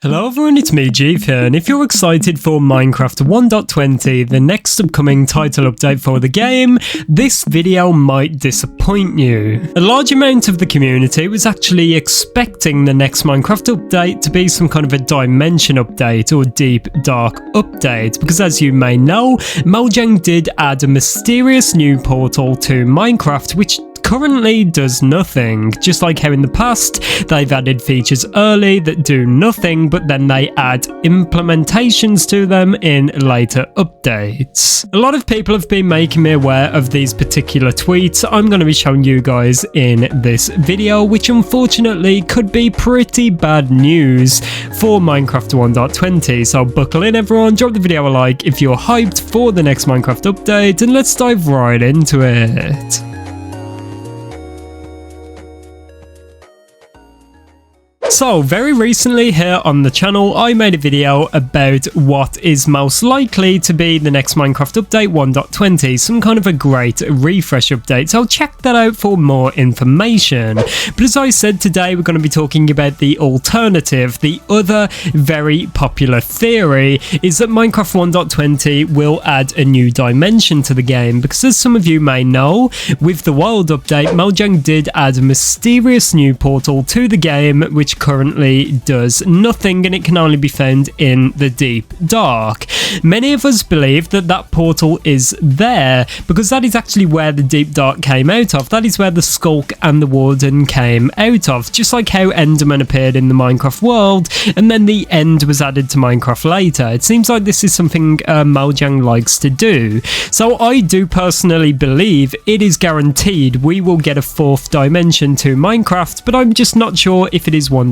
Hello everyone, it's me, ItzJhief here, and if you're excited for Minecraft 1.20, the next upcoming title update for the game, this video might disappoint you. A large amount of the community was actually expecting the next Minecraft update to be some kind of a dimension update or deep dark update, because as you may know, Mojang did add a mysterious new portal to Minecraft which currently does nothing, just like how in the past they've added features early that do nothing, but then they add implementations to them in later updates. A lot of people have been making me aware of these particular tweets I'm going to be showing you guys in this video, which unfortunately could be pretty bad news for Minecraft 1.20, so buckle in everyone, drop the video a like if you're hyped for the next Minecraft update, and let's dive right into it. So, very recently here on the channel, I made a video about what is most likely to be the next Minecraft update 1.20, some kind of a great refresh update, so check that out for more information. But as I said, today we're going to be talking about the alternative. The other very popular theory is that Minecraft 1.20 will add a new dimension to the game, because as some of you may know, with the Wild update, Mojang did add a mysterious new portal to the game, which currently does nothing, and it can only be found in the deep dark. Many of us believe that that portal is there because that is actually where the deep dark came out of. That is where the Skulk and the Warden came out of, just like how Enderman appeared in the Minecraft world and then the End was added to Minecraft later. It seems like this is something Mojang likes to do, so I do personally believe it is guaranteed we will get a fourth dimension to Minecraft, but I'm just not sure if it is 1.20.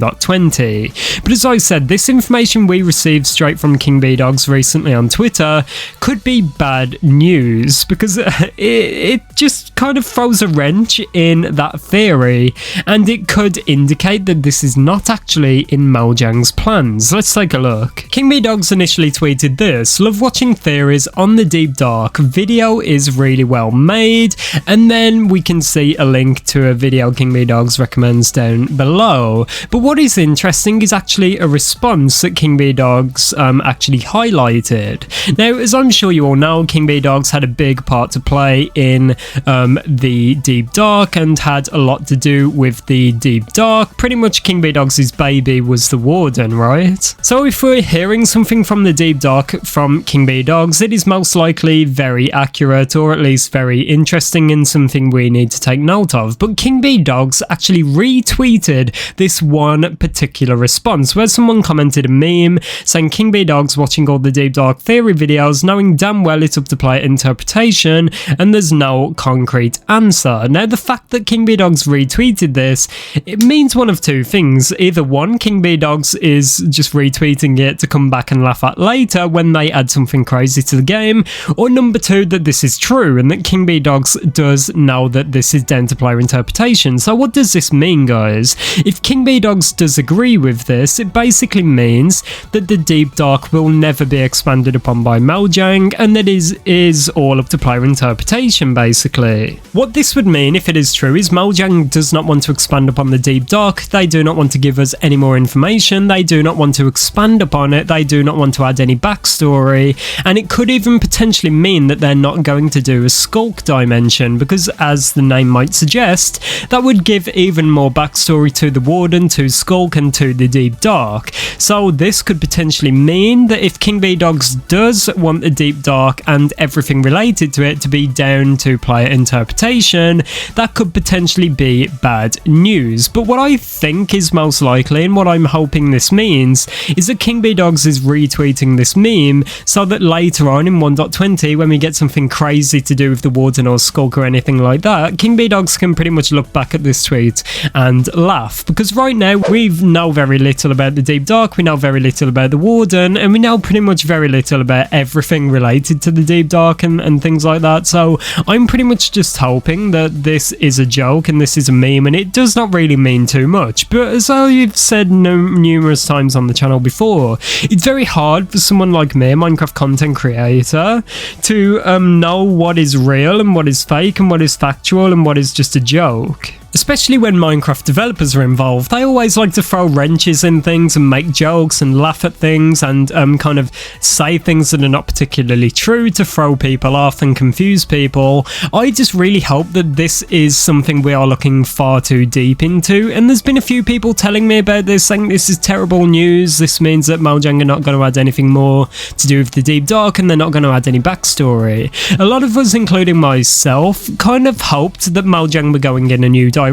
But as I said, this information we received straight from Kingbdogs recently on Twitter could be bad news, because it just kind of throws a wrench in that theory, and it could indicate that this is not actually in Mojang's plans. Let's take a look. Kingbdogs initially tweeted this: "Love watching theories on the deep dark. Video is really well made," and then we can see a link to a video Kingbdogs recommends down below. But what is interesting is actually a response that Kingbdogs actually highlighted. Now, as I'm sure you all know, Kingbdogs had a big part to play in the deep dark and had a lot to do with the deep dark. Pretty much Kingbdogs' baby was the Warden, right? So if we're hearing something from the deep dark from Kingbdogs, it is most likely very accurate, or at least very interesting and something we need to take note of. But Kingbdogs actually retweeted this one particular response, where someone commented a meme saying Kingbdogs watching all the deep dark theory videos, knowing damn well it's up to player interpretation and there's no concrete answer. Now, the fact that Kingbdogs retweeted this, it means one of two things. Either one, Kingbdogs is just retweeting it to come back and laugh at later when they add something crazy to the game, or number two, that this is true and that Kingbdogs does know that this is down to player interpretation. So what does this mean, guys? If Kingbdogs does agree with this, it basically means that the deep dark will never be expanded upon by Mojang, and that is all up to player interpretation, basically. What this would mean, if it is true, is Mojang does not want to expand upon the deep dark. They do not want to give us any more information. They do not want to expand upon it. They do not want to add any backstory, and it could even potentially mean that they're not going to do a Skulk dimension, because as the name might suggest, that would give even more backstory to the Warden, to Skulk, and to the deep dark. So this could potentially mean that if Kingbdogs does want the deep dark and everything related to it to be down to player interpretation, that could potentially be bad news. But what I think is most likely, and what I'm hoping this means, is that Kingbdogs is retweeting this meme so that later on in 1.20, when we get something crazy to do with the Warden or Skulk or anything like that, Kingbdogs can pretty much look back at this tweet and laugh. Because right now we know very little about the deep dark, we know very little about the Warden, and we know pretty much very little about everything related to the deep dark and things like that. So I'm pretty much just hoping that this is a joke and this is a meme, and it does not really mean too much. But as I've said numerous times on the channel before, it's very hard for someone like me, a Minecraft content creator, to know what is real and what is fake and what is factual and what is just a joke. Especially when Minecraft developers are involved, they always like to throw wrenches in things and make jokes and laugh at things and kind of say things that are not particularly true to throw people off and confuse people. I just really hope that this is something we are looking far too deep into, and there's been a few people telling me about this, saying this is terrible news. This means that Mojang are not going to add anything more to do with the Deep Dark, and they're not going to add any backstory. A lot of us, including myself, kind of hoped that Mojang were going in a new direction,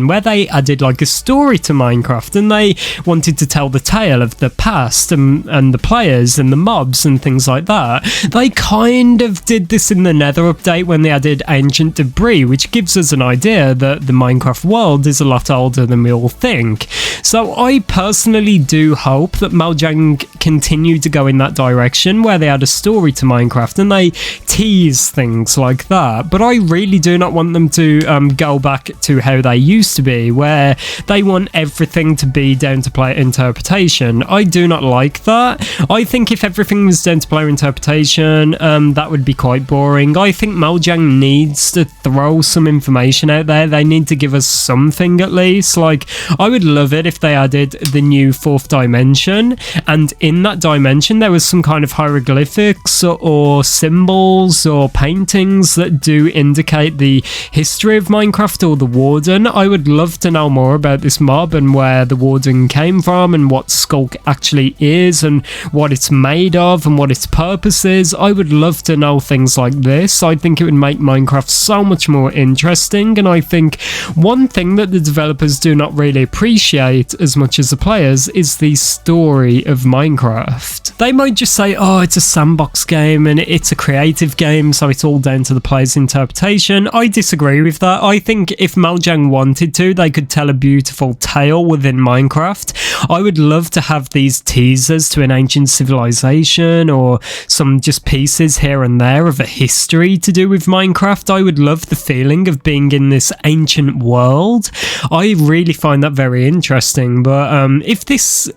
where they added like a story to Minecraft, and they wanted to tell the tale of the past and the players and the mobs and things like that. They kind of did this in the Nether update when they added ancient debris, which gives us an idea that the Minecraft world is a lot older than we all think. So I personally do hope that Mojang continue to go in that direction, where they add a story to Minecraft and they tease things like that. But I really do not want them to go back to how they used to be, where they want everything to be down to player interpretation. I do not like that. I think if everything was down to player interpretation, that would be quite boring. I think Mojang needs to throw some information out there. They need to give us something at least. Like, I would love it if they added the new 4th dimension, and in that dimension there was some kind of hieroglyphics or symbols or paintings that do indicate the history of Minecraft or the Warden. I would love to know more about this mob and where the Warden came from and what Skulk actually is and what it's made of and what its purpose is. I would love to know things like this. I think it would make Minecraft so much more interesting, and I think one thing that the developers do not really appreciate as much as the players is the story of Minecraft. They might just say, oh, it's a sandbox game and it's a creative game, so it's all down to the player's interpretation. I disagree with that. I think if Mojang wanted to, they could tell a beautiful tale within Minecraft. I would love to have these teasers to an ancient civilization or some just pieces here and there of a history to do with Minecraft. I would love the feeling of being in this ancient world. I really find that very interesting, but if this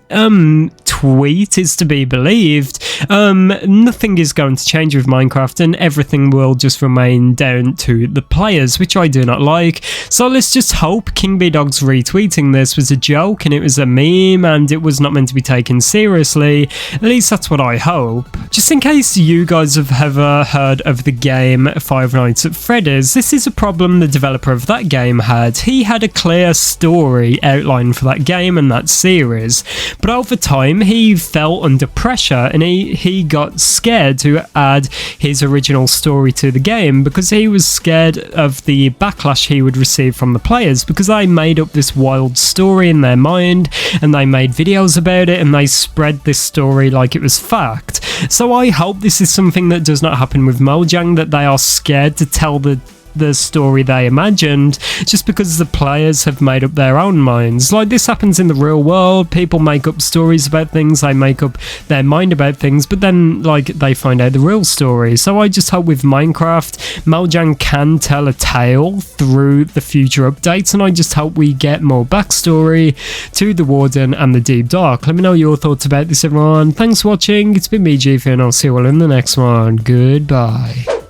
tweet is to be believed, nothing is going to change with Minecraft and everything will just remain down to the players, which I do not like. So let's just hope Kingbdogs retweeting this was a joke and it was a meme and it was not meant to be taken seriously. At least that's what I hope. Just in case you guys have ever heard of the game Five Nights at Freddy's, this is a problem the developer of that game had. He had a clear story outline for that game and that series, but over time he fell under pressure and he got scared to add his original story to the game because he was scared of the backlash he would receive from the players, because they made up this wild story in their mind and they made videos about it and they spread this story like it was fact. So I hope this is something that does not happen with Mojang, that they are scared to tell the story they imagined just because the players have made up their own minds. Like, this happens in the real world. People make up stories about things, they make up their mind about things, but then like they find out the real story. So I just hope with Minecraft Mojang can tell a tale through the future updates, and I just hope we get more backstory to the Warden and the Deep Dark. Let me know your thoughts about this, everyone. Thanks for watching. It's been me, ItzJhief, and I'll see you all in the next one. Goodbye.